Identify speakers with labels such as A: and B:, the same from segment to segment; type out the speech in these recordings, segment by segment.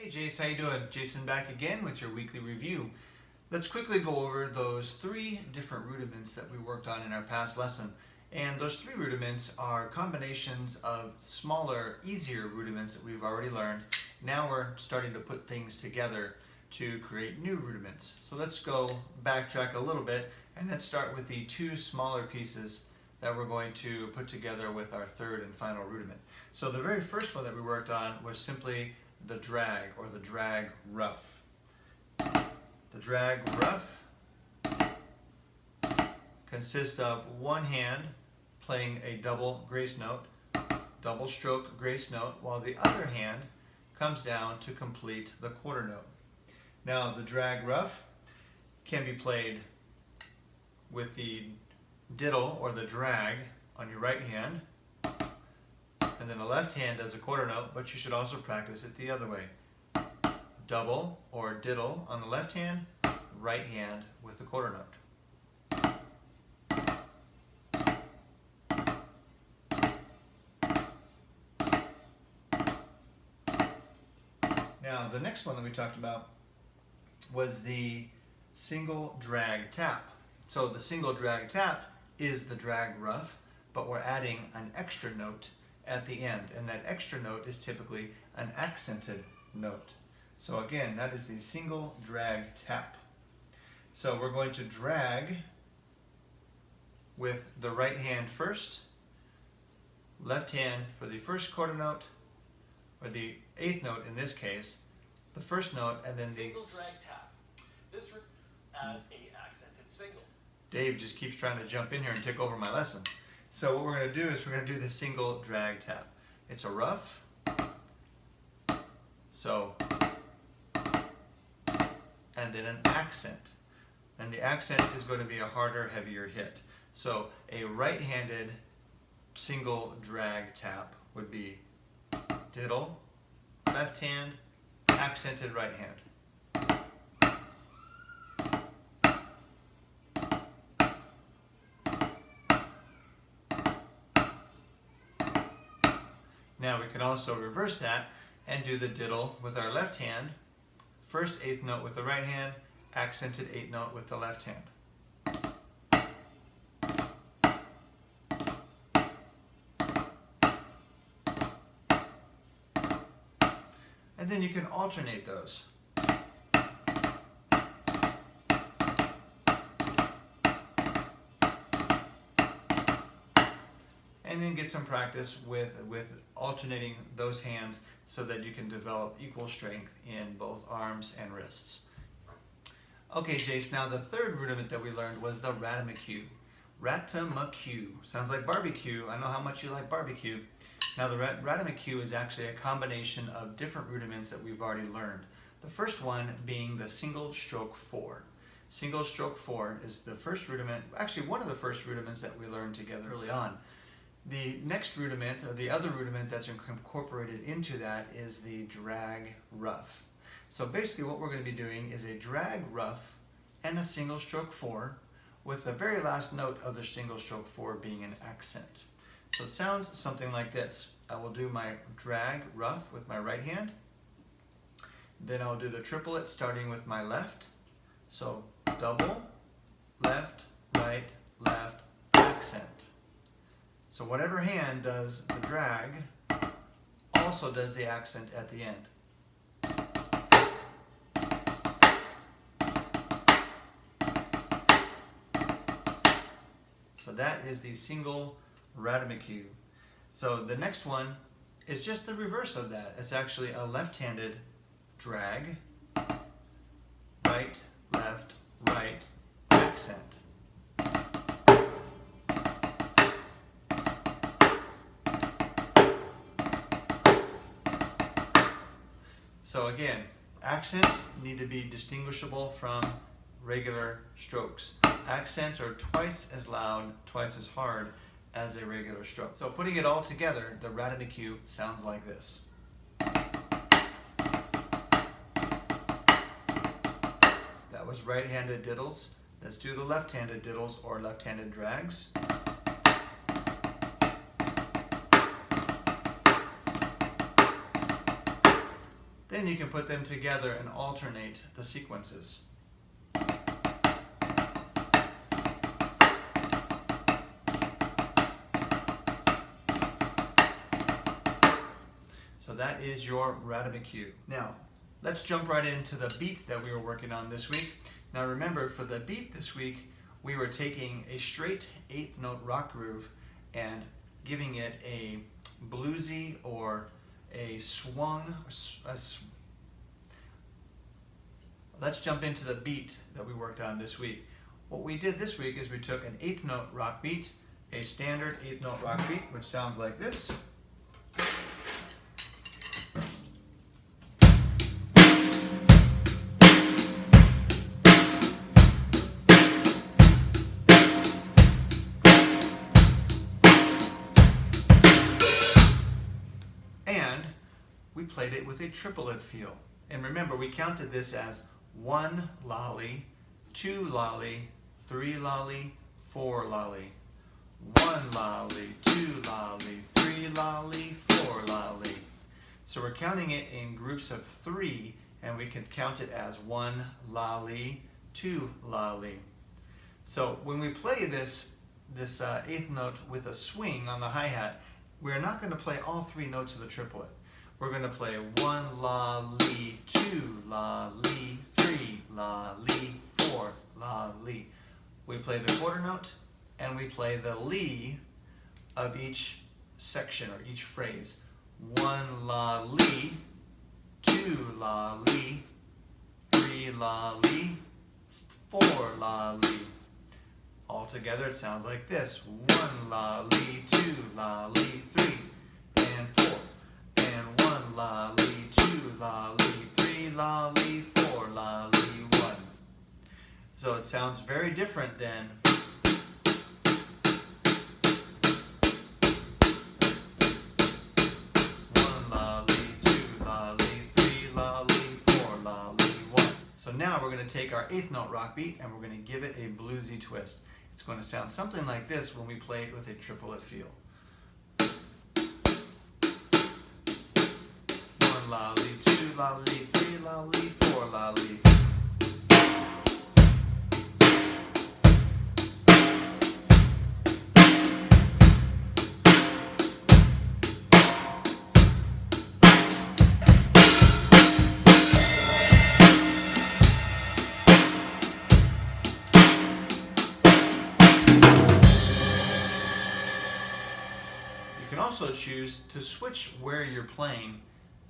A: Hey Jace, how you doing? Jason back again with your weekly review. Let's quickly go over those 3 different rudiments that we worked on in our past lesson. And those 3 rudiments are combinations of smaller, easier rudiments that we've already learned. Now we're starting to put things together to create new rudiments. So let's go backtrack a little bit and let's start with the 2 smaller pieces that we're going to put together with our 3rd and final rudiment. So the very first one that we worked on was simply the drag, or the drag rough. The drag rough consists of one hand playing a double grace note, double stroke grace note, while the other hand comes down to complete the quarter note. Now the drag rough can be played with the diddle or the drag on your right hand, and then the left hand does a quarter note, but you should also practice it the other way. Double or diddle on the left hand, right hand with the quarter note. Now the next one that we talked about was the single drag tap. So the single drag tap is the drag rough, but we're adding an extra note at the end, and that extra note is typically an accented note. So again, that is the single drag tap. So we're going to drag with the right hand first, left hand for the first quarter note, or the 8th note in this case, the first note, and then
B: single drag tap. This as a accented single.
A: Dave just keeps trying to jump in here and take over my lesson. So what we're going to do is we're going to do the single drag tap. It's a rough. So, and then an accent. And the accent is going to be a harder, heavier hit. So a right-handed single drag tap would be diddle, left hand, accented right hand. Now we can also reverse that and do the diddle with our left hand, first 8th note with the right hand, accented 8th note with the left hand. And then you can alternate those. And then get some practice with alternating those hands so that you can develop equal strength in both arms and wrists. Okay, Jace, now the 3rd rudiment that we learned was the Ratamacue. Ratamacue. Sounds like barbecue. I know how much you like barbecue. Now the Ratamacue is actually a combination of different rudiments that we've already learned. The first one being the single stroke 4. Single stroke 4 is the first rudiment, actually one of the first rudiments that we learned together early on. The next rudiment, or the other rudiment that's incorporated into that, is the drag rough. So basically what we're going to be doing is a drag rough and a single stroke 4, with the very last note of the single stroke 4 being an accent. So it sounds something like this. I will do my drag rough with my right hand, then I'll do the triplet starting with my left. So double, left, right, left, accent. So whatever hand does the drag also does the accent at the end. So that is the single Ratamacue. So the next one is just the reverse of that. It's actually a left-handed drag, right, left, right, accent. So again, accents need to be distinguishable from regular strokes. Accents are twice as loud, twice as hard as a regular stroke. So putting it all together, the Ratamacue sounds like this. That was right-handed diddles. Let's do the left-handed diddles or left-handed drags. Then you can put them together and alternate the sequences. So that is your Ratamacue. Now, let's jump right into the beat that we were working on this week. Now remember, for the beat this week, we were taking a straight 8th note rock groove and giving it a bluesy or a swung. Let's jump into the beat that we worked on this week. What we did this week is we took an 8th note rock beat, a standard 8th note rock beat, which sounds like this. And we played it with a triplet feel. And remember, we counted this as 1 lolly, 2 lolly, 3 lolly, 4 lolly. 1 lolly, 2 lolly, 3 lolly, 4 lolly. So we're counting it in groups of 3, and we can count it as 1 lolly, 2 lolly. So when we play this 8th note with a swing on the hi-hat, we're not going to play all 3 notes of the triplet. We're going to play 1 lolly, 2 lolly, 3 lolly, 4 lolly. We play the quarter note and we play the li of each section or each phrase. 1 lolly, 2 lolly, 3 lolly, 4 lolly. All together it sounds like this. 1 lolly, 2 lolly, 3 and 4. And 1 lolly, 2 lolly, 3 lolly, 4 lolly, 1. So it sounds very different than So now we're going to take our 8th note rock beat and we're going to give it a bluesy twist. It's going to sound something like this when we play it with a triplet feel. 1 lolly, 2 lolly, 3 lolly, 4 lolly. You can also choose to switch where you're playing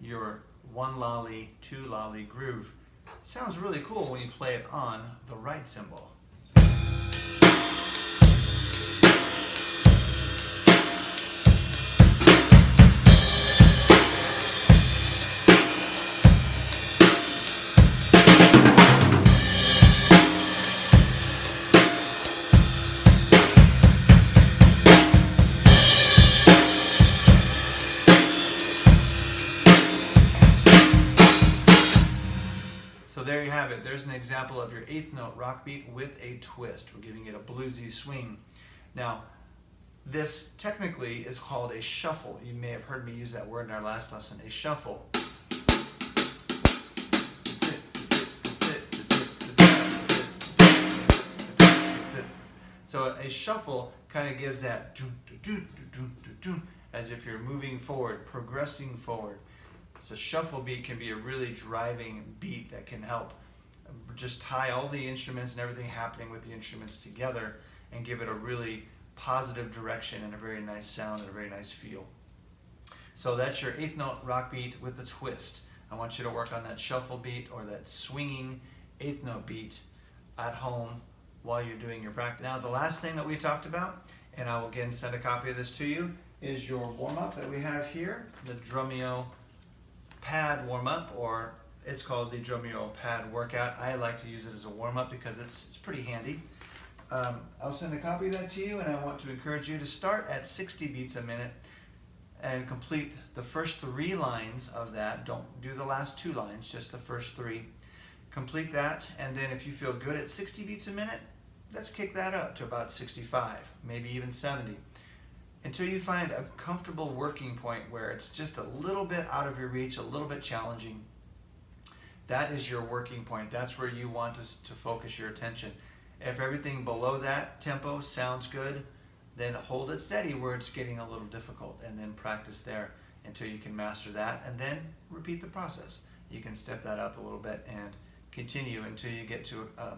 A: your 1 lolly, 2 lolly groove. It sounds really cool when you play it on the right cymbal. So there you have it. There's an example of your 8th note rock beat with a twist. We're giving it a bluesy swing. Now, this technically is called a shuffle. You may have heard me use that word in our last lesson, a shuffle. So a shuffle kind of gives that as if you're moving forward, progressing forward. So shuffle beat can be a really driving beat that can help just tie all the instruments and everything happening with the instruments together and give it a really positive direction and a very nice sound and a very nice feel. So that's your 8th note rock beat with the twist. I want you to work on that shuffle beat or that swinging 8th note beat at home while you're doing your practice. Now the last thing that we talked about, and I will again send a copy of this to you, is your warm-up that we have here, the Drumeo pad warm-up, or it's called the Drumeo pad workout. I like to use it as a warm-up because it's pretty handy. I'll send a copy of that to you, and I want to encourage you to start at 60 beats a minute and complete the first 3 lines of that. Don't do the last 2 lines, just the first 3. Complete that, and then if you feel good at 60 beats a minute, let's kick that up to about 65, maybe even 70. Until you find a comfortable working point where it's just a little bit out of your reach, a little bit challenging, That is your working point. That's where you want to focus your attention. If everything below that tempo sounds good, then hold it steady where it's getting a little difficult, and then practice there until you can master that, and then repeat the process. You can step that up a little bit and continue until you get to a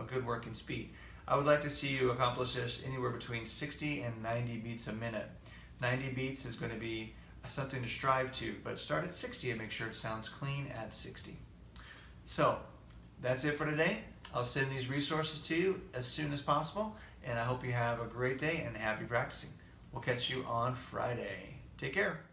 A: good working speed. I would like to see you accomplish this anywhere between 60 and 90 beats a minute. 90 beats is going to be something to strive to, but start at 60 and make sure it sounds clean at 60. So that's it for today. I'll send these resources to you as soon as possible, and I hope you have a great day and happy practicing. We'll catch you on Friday. Take care.